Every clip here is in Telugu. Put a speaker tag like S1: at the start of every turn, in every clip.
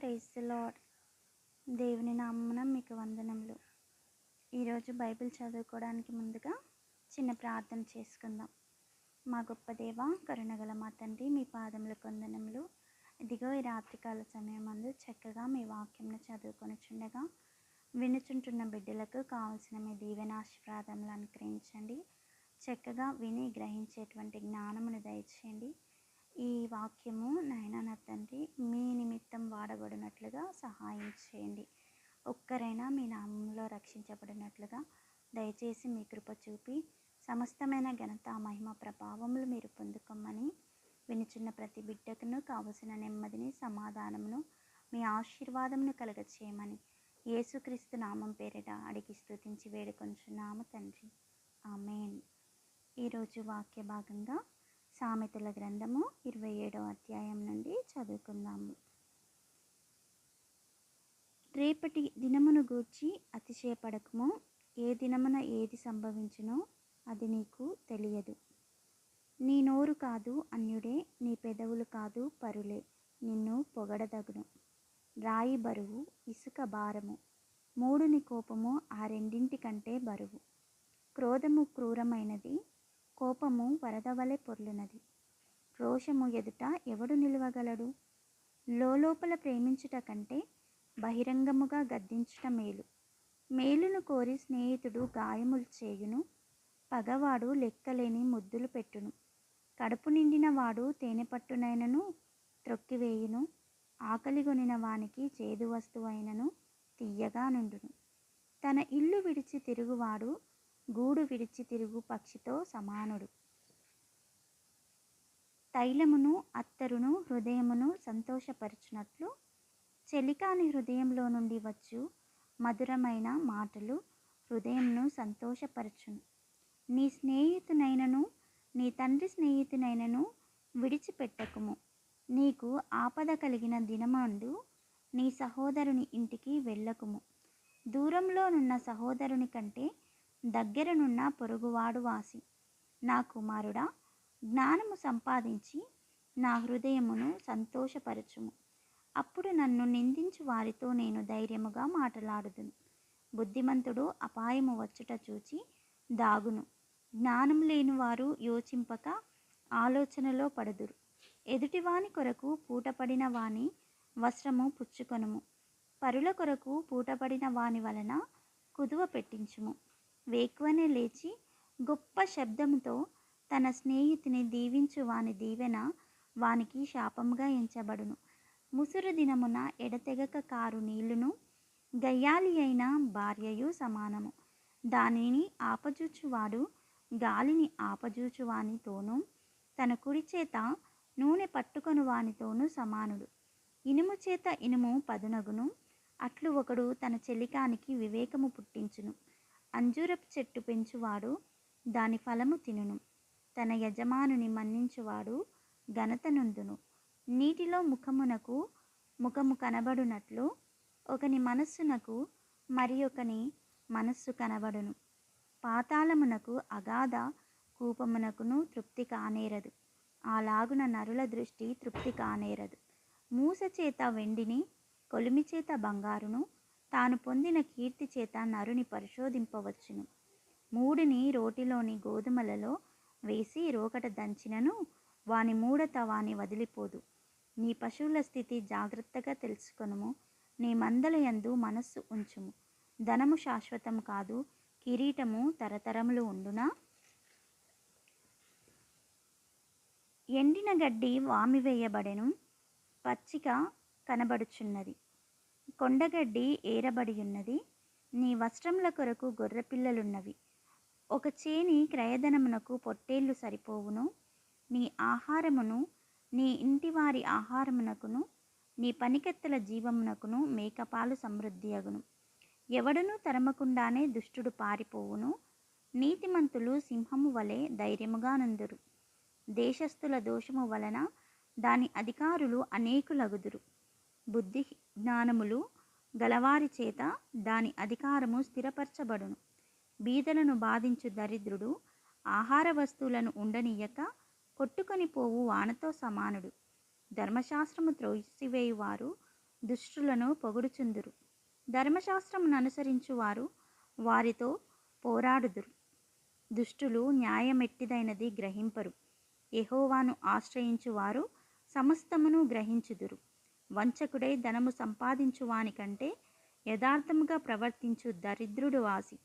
S1: Praise the lord. దేవుని నామమున మీకు వందనములు. ఈరోజు బైబిల్ చదువుకోవడానికి ముందుగా చిన్న ప్రార్థన చేసుకుందాం. మా గొప్ప దేవ, కరుణగల మా తండ్రి, మీ పాదములకు వందనములు. ఇదిగో ఈ రాత్రికాల సమయం అందు చక్కగా మీ వాక్యంను చదువుకొనిచుండగా వినుచుంటున్న బిడ్డలకు కావాల్సిన మీ దీవెనాశీర్వాదములు అనుగ్రహించండి. చక్కగా విని గ్రహించేటువంటి జ్ఞానమును దయచేయండి. ఈ వాక్యము నాయనా నా తండ్రి మీ నిమిత్తం వాడబడినట్లుగా సహాయం చేయండి. ఒక్కరైనా మీ నామంలో రక్షించబడినట్లుగా దయచేసి మీ కృప చూపి సమస్తమైన ఘనత, మహిమ, ప్రభావములు మీరు పొందుకోమని వినుచున్న ప్రతి బిడ్డకును కావలసిన నెమ్మదిని, సమాధానమును, మీ ఆశీర్వాదమును కలగచేయమని యేసుక్రీస్తు నామం పేరిట అడిగి స్తుతించి వేడుకొంచున్నాము తండ్రి. ఆమేన్. ఈరోజు వాక్య భాగంగా సామెతల గ్రంథము 27వ అధ్యాయం నుండి చదువుకుందాము. రేపటి దినమును గూర్చి అతిశయపడకము. ఏ దినమున ఏది సంభవించునో అది నీకు తెలియదు. నీ నోరు కాదు అన్యుడే, నీ పెదవులు కాదు పరులే నిన్ను పొగడదగును. రాయి బరువు, ఇసుక భారము, మూడుని కోపము ఆ రెండింటికంటే బరువు. క్రోధము క్రూరమైనది, కోపము వరదవలె పొర్లునది. రోషము ఎదుట ఎవడు నిలవగలడు? లోపల ప్రేమించుట కంటే బహిరంగముగా గద్దించుట మేలు. మేలును కోరి స్నేహితుడు గాయములు చేయును, పగవాడు లెక్కలేని ముద్దులు పెట్టును. కడుపు నిండిన వాడు తేనెపట్టునైనను త్రొక్కివేయును, ఆకలిగొనిన వానికి చేదు వస్తువైనను తీయగా నుండును. తన ఇల్లు విడిచి తిరుగువాడు గూడు విడిచి తిరుగు పక్షితో సమానుడు. తైలమును అత్తరును హృదయమును సంతోషపరచునట్లు చెలికాని హృదయంలో నుండి వచ్చు మధురమైన మాటలు హృదయంను సంతోషపరచును. నీ స్నేహితునైనను నీ తండ్రి స్నేహితునైనను విడిచిపెట్టకుము. నీకు ఆపద కలిగిన దినమందు నీ సహోదరుని ఇంటికి వెళ్ళకుము. దూరంలోనున్న సహోదరుని కంటే దగ్గరనున్న పొరుగువాడు వాసి. నా కుమారుడా, జ్ఞానము సంపాదించి నా హృదయమును సంతోషపరచుము. అప్పుడు నన్ను నిందించు వారితో నేను ధైర్యముగా మాటలాడుదును. బుద్ధిమంతుడు అపాయము వచ్చుట చూచి దాగును. జ్ఞానం లేని వారు యోచింపక ఆలోచనలో పడుదురు. ఎదుటివాని కొరకు పూటపడిన వాని వస్త్రము పుచ్చుకొనుము. పరుల కొరకు పూటపడిన వాని వలన కుదువ పెట్టించుము. వేకువనే లేచి గొప్ప శబ్దముతో తన స్నేహితుని దీవించు వాని దీవెన వానికి శాపముగా ఎంచబడును. ముసురు దినమున ఎడతెగక కారు నీళ్లును గయ్యాలి అయిన భార్యయు సమానము. దానిని ఆపజూచువాడు గాలిని ఆపజూచు వానితోనూ తన కుడి చేత నూనె పట్టుకొను వానితోనూ సమానుడు. ఇనుము చేత ఇనుము పదునగును, అట్లు ఒకడు తన చెలికానికి వివేకము పుట్టించును. అంజూరపు చెట్టు పెంచువాడు దాని ఫలము తినును. తన యజమానుని మన్నించువాడు ఘనత నొందును. నీటిలో ముఖము కనబడునట్లు ఒకని మనస్సునకు మరి ఒకని మనస్సు కనబడును. పాతాళమునకు అగాధ కూపమునకును తృప్తి కానేరదు. అలాగున నరుల దృష్టి తృప్తి కానేరదు. మూస చేత వెండిని, కొలిమి చేత బంగారును, తాను పొందిన కీర్తి చేత నరుని పరిశోధింపవచ్చును. మూడిని రోటిలోని గోధుమలలో వేసి రోకట దంచినను వాని మూఢత వాని వదిలిపోదు. నీ పశువుల స్థితి జాగ్రత్తగా తెలుసుకొనుము. నీ మందల యందు మనస్సు ఉంచుము. ధనము శాశ్వతము కాదు, కిరీటము తరతరములు ఉండునా? ఎండిన గడ్డి వామివేయబడెను, పచ్చిక కనబడుచున్నది. కొండగడ్డి ఏరబడి ఉన్నది. నీ వస్త్రముల కొరకు గొర్రెపిల్లలున్నవి. ఒక చేని క్రయధనమునకు పొట్టేళ్లు సరిపోవును. నీ ఆహారమును, నీ ఇంటివారి ఆహారమునకును, నీ పనికెత్తల జీవమునకును మేకపాలు సమృద్ధి అగును. ఎవడునూ తరమకుండానే దుష్టుడు పారిపోవును. నీతిమంతులు సింహము వలె ధైర్యముగా నుందురు. దేశస్థుల దోషము వలన దాని అధికారులు అనేకులగుదురు. బుద్ధి జ్ఞానములు గలవారి చేత దాని అధికారము స్థిరపరచబడును. బీదలను బాధించు దరిద్రుడు ఆహార వస్తువులను ఉండనీయక కొట్టుకొని పోవు వానతో సమానుడు. ధర్మశాస్త్రము త్రోసివేయువారు దుష్టులను పొగుడుచుందురు. ధర్మశాస్త్రమును అనుసరించువారు వారితో పోరాడుదురు. దుష్టులు న్యాయమెట్టిదైనది గ్రహింపరు. యెహోవాను ఆశ్రయించువారు సమస్తమును గ్రహించుదురు. వంచకుడై ధనము సంపాదించువాని కంటే యథార్థముగా ప్రవర్తించు దరిద్రుడు వాసి.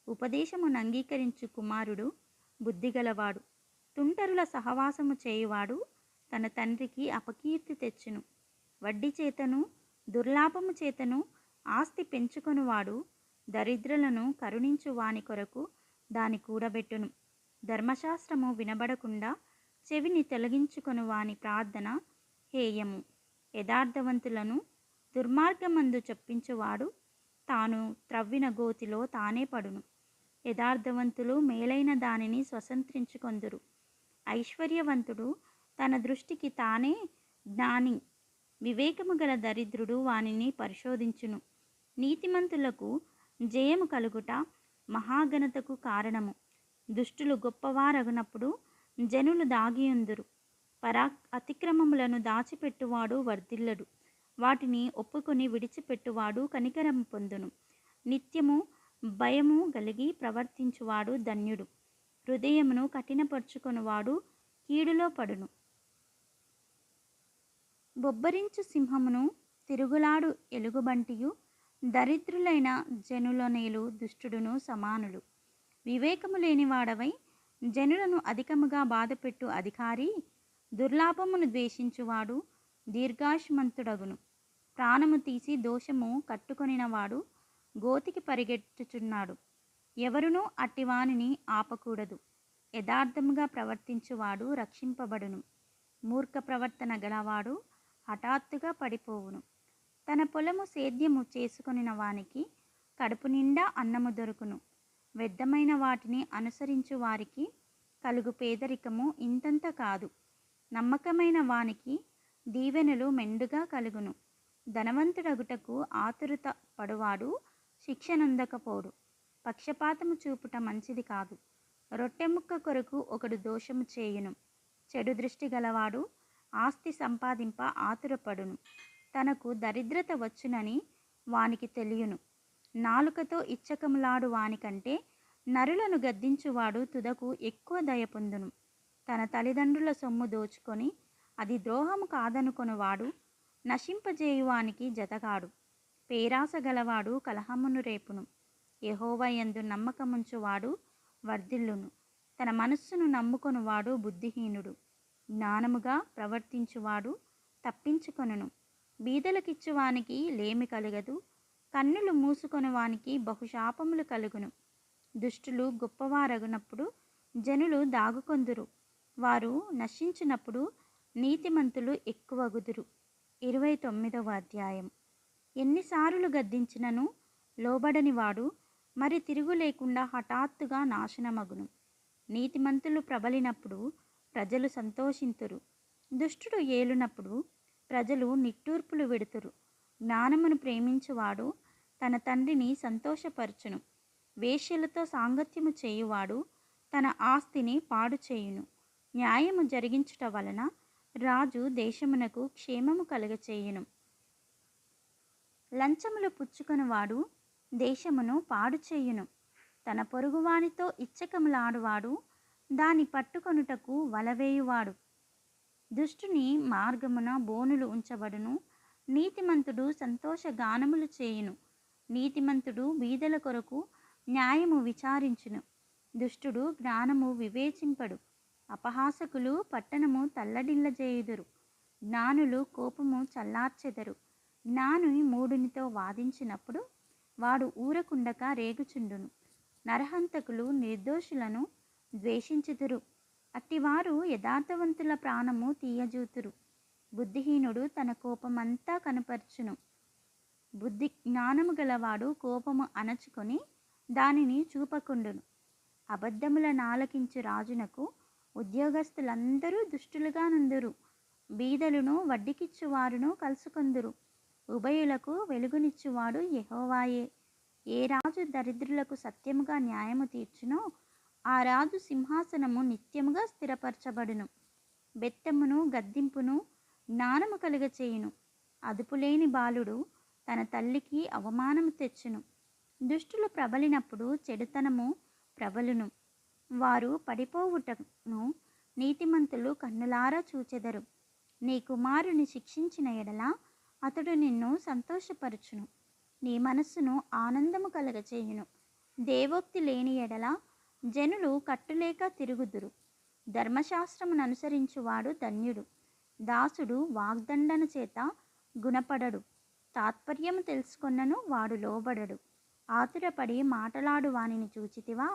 S1: ఉపదేశమును అంగీకరించు కుమారుడు బుద్ధిగలవాడు. తుంటరుల సహవాసము చేయువాడు తన తండ్రికి అపకీర్తి తెచ్చును. వడ్డీ చేతను దుర్లాభము చేతను ఆస్తి పెంచుకొనువాడు దరిద్రులను కరుణించు వాని కొరకు దాని కూడబెట్టును. ధర్మశాస్త్రము వినబడకుండా చెవిని తొలగించుకొను వాని ప్రార్థన హేయము. యథార్థవంతులను దుర్మార్గమందు చొప్పించువాడు తాను త్రవ్విన గోతిలో తానే పడును. యథార్థవంతులు మేలైన దానిని స్వతంత్రించుకొందురు. ఐశ్వర్యవంతుడు తన దృష్టికి తానే జ్ఞాని. వివేకము గల దరిద్రుడు వానిని పరిశోధించును. నీతిమంతులకు జయము కలుగుట మహాఘనతకు కారణము. దుష్టులు గొప్పవారగునప్పుడు జనులు దాగియుందురు. అతిక్రమములను దాచిపెట్టువాడు వర్ధిల్లడు. వాటిని ఒప్పుకొని విడిచిపెట్టువాడు కనికరం పొందును. నిత్యము భయము కలిగి ప్రవర్తించువాడు ధన్యుడు. హృదయమును కఠినపరుచుకొనువాడు కీడులో పడును. బొబ్బరించు సింహమును తిరుగులాడు ఎలుగుబంటియు దరిద్రులైన జనులనేలు దుష్టుడును సమానులు. వివేకము లేనివాడవై జనులను అధికముగా బాధపెట్టు అధికారి దుర్లాభమును ద్వేషించువాడు దీర్ఘాయుష్మంతుడగును. ప్రాణము తీసి దోషము కట్టుకొనినవాడు గోతికి పరిగెట్టుచున్నాడు. ఎవరునూ అట్టివానిని ఆపకూడదు. యథార్థముగా ప్రవర్తించువాడు రక్షింపబడును. మూర్ఖ ప్రవర్తన గలవాడు హఠాత్తుగా పడిపోవును. తన పొలము సేద్యము చేసుకొనిన వానికి కడుపు నిండా అన్నము దొరుకును. వ్యర్థమైన వాటిని అనుసరించు వారికి కలుగు పేదరికము ఇంతంత కాదు. నమ్మకమైన వానికి దీవెనలు మెండుగా కలుగును. ధనవంతుడగుటకు ఆతురత పడువాడు శిక్షనందకపోడు. పక్షపాతము చూపుట మంచిది కాదు. రొట్టె ముక్క కొరకు ఒకడు దోషము చేయును. చెడు దృష్టి గలవాడు ఆస్తి సంపాదింప ఆతురపడును. తనకు దరిద్రత వచ్చునని వానికి తెలియను. నాలుకతో ఇచ్చకములాడు వానికంటే నరులను గద్దించువాడు తుదకు ఎక్కువ దయ పొందును. తన తల్లిదండ్రుల సొమ్ము దోచుకొని అది ద్రోహము కాదనుకొనువాడు నశింపజేయువానికి జతగాడు. పేరాస గలవాడు కలహమును రేపును. యెహోవా యందు నమ్మకముంచువాడు వర్ధిల్లును. తన మనస్సును నమ్ముకొనువాడు బుద్ధిహీనుడు. జ్ఞానముగా ప్రవర్తించువాడు తప్పించుకొనును. బీదలకిచ్చువానికి లేమి కలగదు. కన్నులు మూసుకొనువానికి బహుశాపములు కలుగును. దుష్టులు గొప్పవారగునప్పుడు జనులు దాగుకొందురు. వారు నశించినప్పుడు నీతిమంతులు ఎక్కువగుదురు. 29వ అధ్యాయం. ఎన్నిసార్లు గద్దించినను లోబడనివాడు మరి తిరుగు లేకుండా హఠాత్తుగా నాశనమగును. నీతిమంతులు ప్రబలినప్పుడు ప్రజలు సంతోషింతురు. దుష్టుడు ఏలునప్పుడు ప్రజలు నిట్టూర్పులు విడుతురు. జ్ఞానమును ప్రేమించువాడు తన తండ్రిని సంతోషపరచును. వేశ్యలతో సాంగత్యము చేయువాడు తన ఆస్తిని పాడు చేయును. న్యాయము జరిగించుట వలన రాజు దేశమునకు క్షేమము కలుగచేయును. లంచములు పుచ్చుకొనువాడు దేశమును పాడు చేయును. తన పొరుగువానితో ఇచ్చకములాడువాడు దాని పట్టుకొనుటకు వలవేయువాడు. దుష్టుని మార్గమున బోనులు ఉంచబడును. నీతిమంతుడు సంతోష గానములు చేయును. నీతిమంతుడు బీదల కొరకు న్యాయము విచారించును. దుష్టుడు జ్ఞానము వివేచింపడు. అపహాసకులు పట్టణము తల్లడిల్లజేయుదురు. జ్ఞానులు కోపము చల్లార్చెదరు. జ్ఞాని మూఢునితో వాదించినప్పుడు వాడు ఊరకుండక రేగుచుండును. నరహంతకులు నిర్దోషులను ద్వేషించుదురు. అట్టివారు యథార్థవంతుల ప్రాణము తీయజూతురు. బుద్ధిహీనుడు తన కోపమంతా కనపరచును. జ్ఞానము గలవాడు కోపము అణచుకొని దానిని చూపకుండును. అబద్ధములను ఆలకించు రాజునకు ఉద్యోగస్తులందరూ దుష్టులుగా నుందురు. బీదలును వడ్డీకిచ్చువారును కలుసుకొందురు. ఉభయులకు వెలుగునిచ్చువాడు యెహోవాయే. ఏ రాజు దరిద్రులకు సత్యముగా న్యాయము తీర్చునో ఆ రాజు సింహాసనము నిత్యముగా స్థిరపరచబడును. బెత్తమును గద్దింపును జ్ఞానము కలుగచేయును. అదుపులేని బాలుడు తన తల్లికి అవమానము తెచ్చును. దుష్టులు ప్రబలినప్పుడు చెడుతనము ప్రబలును. వారు పడిపోవుటను నీతిమంతులు కన్నులారా చూచెదరు. నీ కుమారుని శిక్షించిన ఎడల అతడు నిన్ను సంతోషపరచును, నీ మనస్సును ఆనందము కలగచేయును. దేవోక్తి లేని ఎడల జనులు కట్టులేక తిరుగుదురు. ధర్మశాస్త్రమును అనుసరించువాడు ధన్యుడు. దాసుడు వాగ్దండన చేత గుణపడడు. తాత్పర్యము తెలుసుకొన్నను వాడు లోబడడు. ఆతురపడి మాటలాడు వానిని చూచితివా?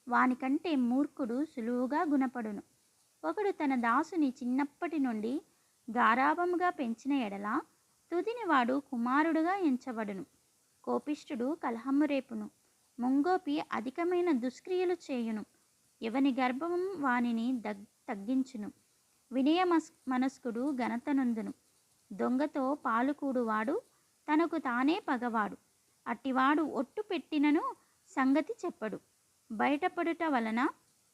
S1: వానికంటే మూర్ఖుడు సులువుగా గుణపడును. ఒకడు తన దాసుని చిన్నప్పటి నుండి గారాభముగా పెంచిన ఎడల తుదిని వాడు కుమారుడుగా ఎంచబడును. కోపిష్ఠుడు కలహము రేపును, ముంగోపి అధికమైన దుష్క్రియలు చేయును. ఎవని గర్భం వానిని తగ్గించును. వినయ మనస్కుడు ఘనతనందును. దొంగతో పాలుకూడువాడు తనకు తానే పగవాడు. అట్టివాడు ఒట్టు పెట్టినను సంగతి చెప్పడు. భయపడుట వలన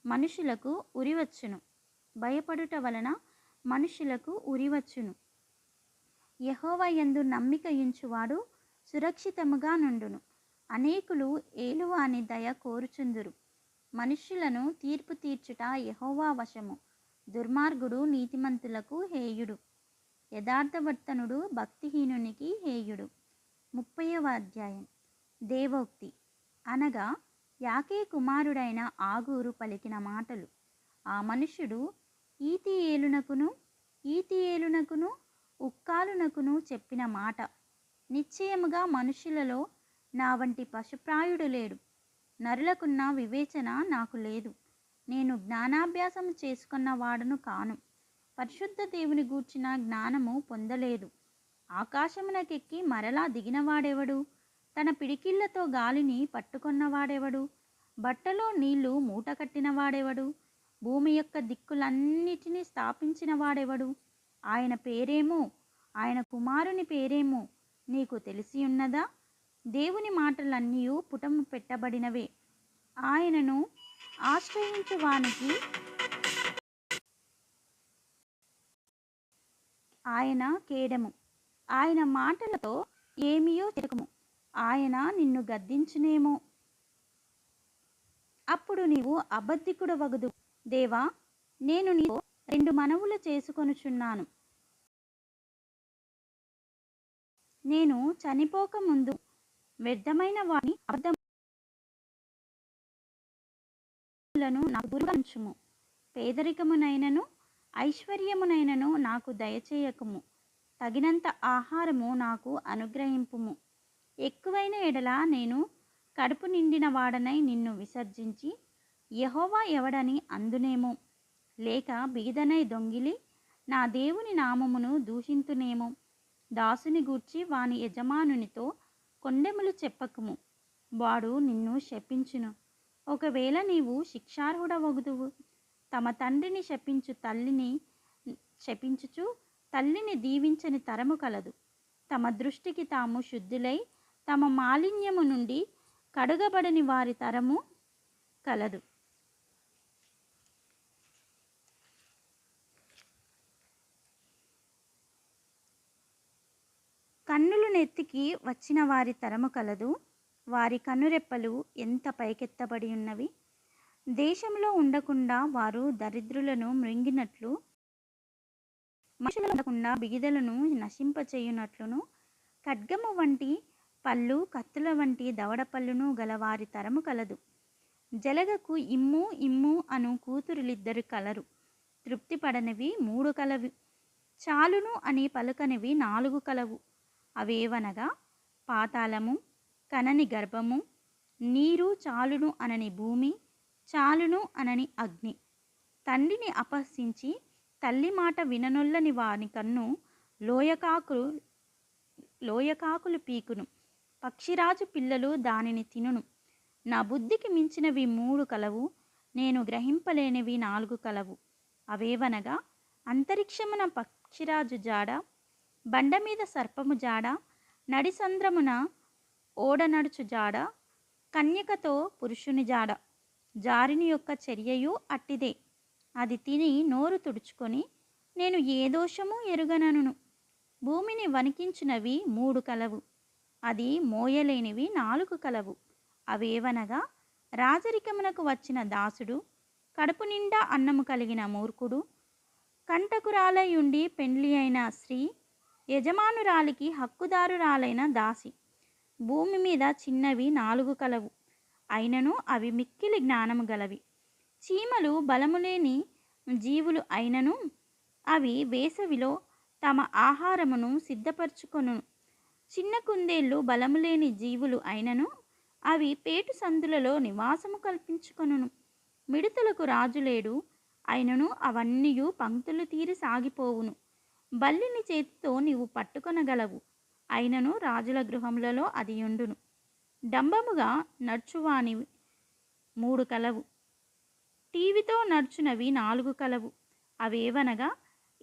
S1: మనుషులకు ఉరివచ్చును. యెహోవా యందు నమ్మిక ఉంచువాడు సురక్షితముగా నుండును. అనేకులు ఏలువాని దయ కోరుచుందురు. మనుష్యులను తీర్పు తీర్చుట యెహోవా వశము. దుర్మార్గుడు నీతిమంతులకు హేయుడు, యథార్థవర్తనుడు భక్తిహీనునికి హేయుడు. 30వ అధ్యాయం. దేవోక్తి అనగా యాకే కుమారుడైన ఆగూరు పలికిన మాటలు. ఆ మనుష్యుడు ఈతియేలునకును ఉక్కాలునకును చెప్పిన మాట. నిశ్చయముగా మనుషులలో నా వంటి పశుప్రాయుడు లేడు. నరులకున్న వివేచన నాకు లేదు. నేను జ్ఞానాభ్యాసము చేసుకున్న వాడను కాను. పరిశుద్ధ దేవుని గూర్చిన జ్ఞానము పొందలేదు. ఆకాశమునకెక్కి మరలా దిగినవాడెవడు? తన పిడికిళ్లతో గాలిని పట్టుకొన్నవాడెవడు? బట్టలో నీళ్లు మూటకట్టినవాడెవడు? భూమి యొక్క దిక్కులన్నిటినీ స్థాపించిన వాడెవడు? ఆయన పేరేమో, ఆయన కుమారుని పేరేమో నీకు తెలిసి ఉన్నదా? దేవుని మాటలన్నీ పుటము పెట్టబడినవే. ఆయనను ఆశ్రయించు వానికి ఆయన కేడము. ఆయన మాటలతో ఏమియో చెరకము. ఆయన నిన్ను గద్దించునేమో, అప్పుడు నీవు అబద్ధికుడు వగుదు. దేవా, నేను నీతో 2 మనవులు చేసుకొనుచున్నాను. నేను చనిపోక ముందు వ్యర్థమైన వాని అబద్ధములను నాకు దూరంగా ఉంచుము. పేదరికమునైనను ఐశ్వర్యమునైనను నాకు దయచేయకము. తగినంత ఆహారము నాకు అనుగ్రహింపుము. ఎక్కువైన ఎడల నేను కడుపు నిండిన వాడనై నిన్ను విసర్జించి యెహోవా ఎవడని అందునేమో. లేక బీదనై దొంగిలి నా దేవుని నామమును దూషింతునేమో. దాసుని గూర్చి వాని యజమానునితో కొండెములు చెప్పకుము, వాడు నిన్ను శపించును. ఒకవేళ నీవు శిక్షార్హుడవగుదువు. తమ తండ్రిని శపించుచు తల్లిని దీవించని తరము కలదు. తమ దృష్టికి తాము శుద్ధులై తమ మాలిన్యము నుండి కడుగబడని వారి తరము కలదు. కన్నులు నెత్తికి వచ్చిన వారి తరము కలదు. వారి కనురెప్పలు ఎంత పైకెత్తబడి ఉన్నవి. దేశంలో ఉండకుండా వారు దరిద్రులను మృంగినట్లు, మనుషులు ఉండకుండా బిగిదలను నశింపచేయునట్లును, ఖడ్గము వంటి పళ్ళు, కత్తుల వంటి దవడపళ్ళును గలవారి తరము కలదు. జలగకు ఇమ్ము ఇమ్ము అను కూతురులిద్దరు కలరు. తృప్తి పడనివి 3 కలవు. చాలును అని పలుకనివి 4 కలవు. అవేవనగా పాతాళము, కనని గర్భము, నీరు చాలును అనని భూమి, చాలును అనని అగ్ని. తండ్రిని అపహసించి తల్లి మాట విననొల్లని వాని కన్ను లోయకాకులు పీకును. పక్షిరాజు పిల్లలు దానిని తినును. నా బుద్ధికి మించినవి 3 కలవు. నేను గ్రహింపలేనివి 4 కలవు. అవేవనగా అంతరిక్షమున పక్షిరాజు జాడ, బండ మీద సర్పము జాడ, నడిసంద్రమున ఓడనడుచు జాడ, కన్యకతో పురుషుని జాడ. జారిని యొక్క చర్యయు అట్టిదే. అది తిని నోరు తుడుచుకొని నేను ఏ దోషము ఎరుగనను. భూమి భూమిని వణికించినవి 3 కలవు, అది మోయలేనివి 4 కలవు. అవేవనగా రాజరికమునకు వచ్చిన దాసుడు, కడుపు నిండా అన్నము కలిగిన మూర్ఖుడు, కంటకురాలయుండి పెండ్లి అయిన స్త్రీ, యజమానురాలికి హక్కుదారురాలైన దాసి. భూమి మీద చిన్నవి 4 కలవు, అయినను అవి మిక్కిలి జ్ఞానము గలవి. చీమలు బలములేని జీవులు అయినను అవి వేసవిలో తమ ఆహారమును సిద్ధపరచుకొనును. చిన్న కుందేళ్ళు బలములేని జీవులు అయినను అవి పేటు సందులలో నివాసము కల్పించుకొనును. మిడతలకు రాజు లేడు, అయినను అవన్నీయు పంక్తులు తీరి సాగిపోవును. బల్లిని చేతితో నీవు పట్టుకొనగలవు, అయినను రాజుల గృహములలో అది ఉండును. డంబముగా నడుచువాని 3 కలవు, టీవితో నడుచునవి 4 కలవు. అవేవనగా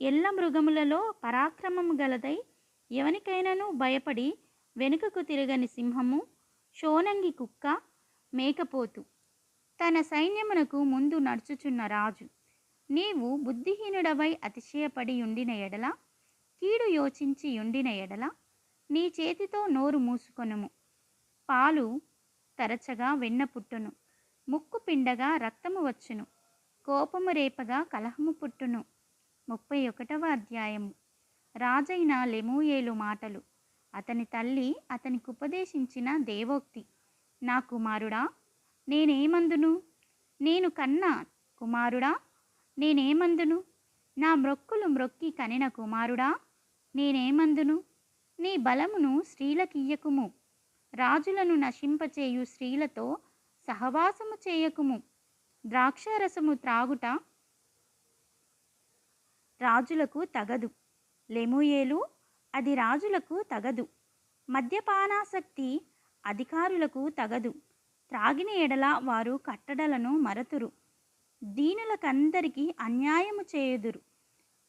S1: ఎల్ల మృగములలో పరాక్రమము గలదై ఎవనికైనాను భయపడి వెనుకకు తిరగని సింహము, షోనంగి కుక్క, మేకపోతు, తన సైన్యమునకు ముందు నడుచుచున్న రాజు. నీవు బుద్ధిహీనుడవై అతిశయపడి ఉండిన ఎడల, కీడు యోచించి ఉండిన ఎడల, నీ చేతితో నోరు మూసుకొనుము. పాలు తరచగా వెన్న పుట్టును, ముక్కు పిండగా రక్తము వచ్చును, కోపము రేపగా కలహము పుట్టును. 31వ అధ్యాయము. రాజైన లెమూయేలు మాటలు. అతని తల్లి అతనికి ఉపదేశించిన దేవోక్తి. నా కుమారుడా, నేనేమందును? నేను కన్నా కుమారుడా, నేనేమందును? నా మ్రొక్కులు మ్రొక్కి కనిన కుమారుడా, నేనేమందును? నీ బలమును స్త్రీలకియ్యకుము, రాజులను నశింపచేయు స్త్రీలతో సహవాసము చేయకుము. ద్రాక్షారసము త్రాగుట రాజులకు తగదు. లెమూయేలు, అది రాజులకు తగదు. మద్యపానాసక్తి అధికారులకు తగదు. త్రాగిన ఎడల వారు కట్టడలను మరతురు. దీనులకందరికీ అన్యాయము చేయుదురు.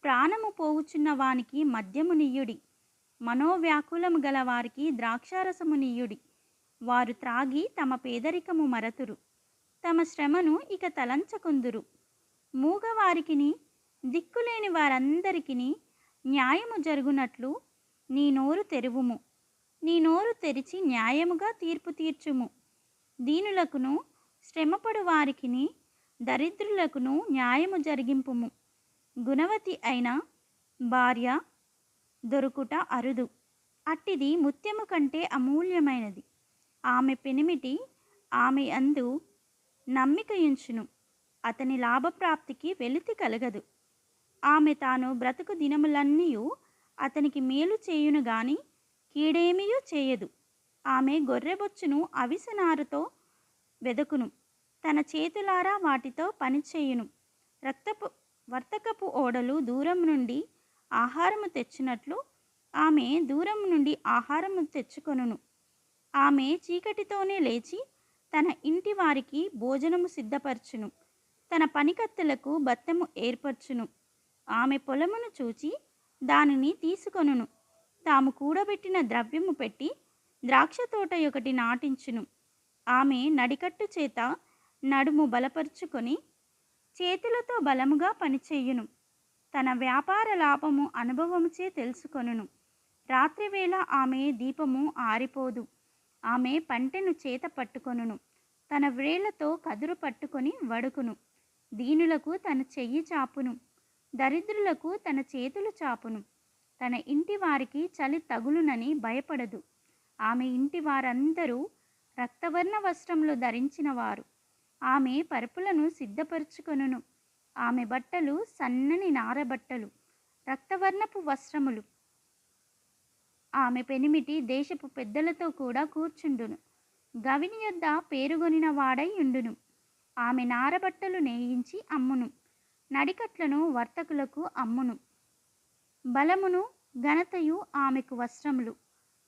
S1: ప్రాణము పోవుచున్న వానికి మద్యమునియ్యుడి, మనోవ్యాకులము గల వారికి ద్రాక్షారసము నియ్యుడి. వారు త్రాగి తమ పేదరికము మరతురు, తమ శ్రమను ఇక తలంచకుందురు. మూగవారికిని దిక్కులేని వారందరికిని న్యాయము జరుగునట్లు నీ నోరు తెరువుము. నీ నోరు తెరిచి న్యాయముగా తీర్పు తీర్చుము. దీనులకును శ్రమపడు వారికిని దరిద్రులకును న్యాయము జరిగింపుము. గుణవతి అయిన భార్య దొరుకుట అరుదు, అట్టిది ముత్యము కంటే అమూల్యమైనది. ఆమె పెనిమిటి ఆమె అందు నమ్మికయుంచును, అతని లాభప్రాప్తికి వెలితి కలగదు. ఆమె తాను బ్రతుకు దినములన్నీయు అతనికి మేలు చేయును గాని కీడేమియూ చేయదు. ఆమె గొర్రెబొచ్చును అవిసెనారతో వెదకును, తన చేతులారా వాటితో పనిచేయును. వర్తకపు ఓడలు దూరం నుండి ఆహారము తెచ్చినట్లు ఆమె దూరం నుండి ఆహారము తెచ్చుకొనును. ఆమె చీకటితోనే లేచి తన ఇంటి వారికి భోజనము సిద్ధపరచును, తన పనికత్తెలకు బత్తెము ఏర్పరచును. ఆమె పొలమును చూచి దానిని తీసుకొనును, తాము కూడబెట్టిన ద్రవ్యము పెట్టి ద్రాక్ష తోట ఒకటి నాటించును. ఆమె నడికట్టు చేత నడుము బలపరుచుకొని చేతులతో బలముగా పనిచేయును. తన వ్యాపార లాభము అనుభవముచే తెలుసుకొనును. రాత్రివేళ ఆమె దీపము ఆరిపోదు. ఆమె పంటెను చేత పట్టుకొనును, తన వ్రేళ్లతో కదురు పట్టుకొని వడుకును. దీనులకు తన చెయ్యి చాపును, దరిద్రులకు తన చేతులు చాపును. తన ఇంటి వారికి చలి తగులునని భయపడదు. ఆమె ఇంటి వారందరూ రక్తవర్ణ వస్త్రములు ధరించిన వారు. ఆమె పరుపులను సిద్ధపరచుకొనును. ఆమె బట్టలు సన్నని నారబట్టలు, రక్తవర్ణపు వస్త్రములు. ఆమె పెనిమిటి దేశపు పెద్దలతో కూడా కూర్చుండును, గవిని యొద్ద పేరుగొనిన వాడై ఉండును. ఆమె నారబట్టలు నేయించి అమ్మును, నడికట్లను వర్తకులకు అమ్మును. బలమును ఘనతయు ఆమెకు వస్త్రములు.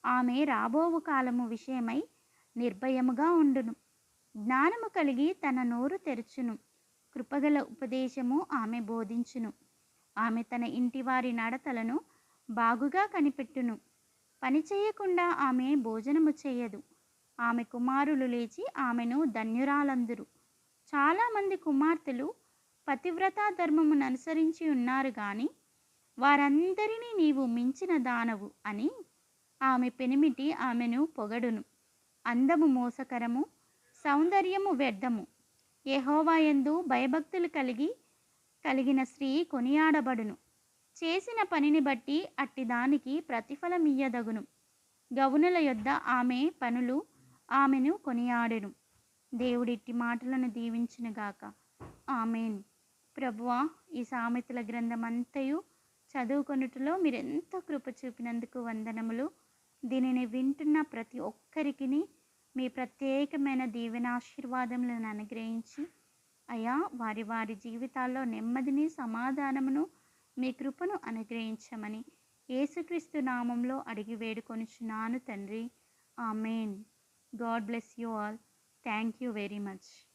S1: ఆమె రాబోవు కాలము విషయమై నిర్భయముగా ఉండును. జ్ఞానము కలిగి తన నోరు తెరచును, కృపగల ఉపదేశము ఆమె బోధించును. ఆమె తన ఇంటివారి నడతలను బాగుగా కనిపెట్టును. పని చేయకుండా ఆమె భోజనము చేయదు. ఆమె కుమారులు లేచి ఆమెను ధన్యురాలందురు. చాలామంది కుమార్తెలు పతివ్రతా ధర్మమును అనుసరించి ఉన్నారు గాని వారందరినీ నీవు మించిన దానవు అని ఆమె పెనిమిటి ఆమెను పొగడును. అందము మోసకరము, సౌందర్యము వ్యర్థము. యెహోవా యందు భయభక్తులు కలిగిన స్త్రీ కొనియాడబడును. చేసిన పనిని బట్టి అట్టిదానికి ప్రతిఫలమియ్యదగును. గవునుల యొద్ద ఆమె పనులు ఆమెను కొనియాడెను. దేవుడిట్టి మాటలను దీవించునుగాక. ఆమేన్. ప్రభువా, ఈ సామెతల గ్రంథం అంతయు చదువుకొనుటలో మీరెంతో కృప చూపినందుకు వందనములు. దీనిని వింటున్న ప్రతి ఒక్కరికి మీ ప్రత్యేకమైన దీవెనాశీర్వాదములను అనుగ్రహించి అయ్యా, వారి వారి జీవితాల్లో నెమ్మదిని, సమాధానమును, మీ కృపను అనుగ్రహించమని యేసుక్రీస్తు నామంలో అడిగి వేడుకొనుచున్నాను తండ్రి. ఆమేన్. God bless you all. Thank you very much.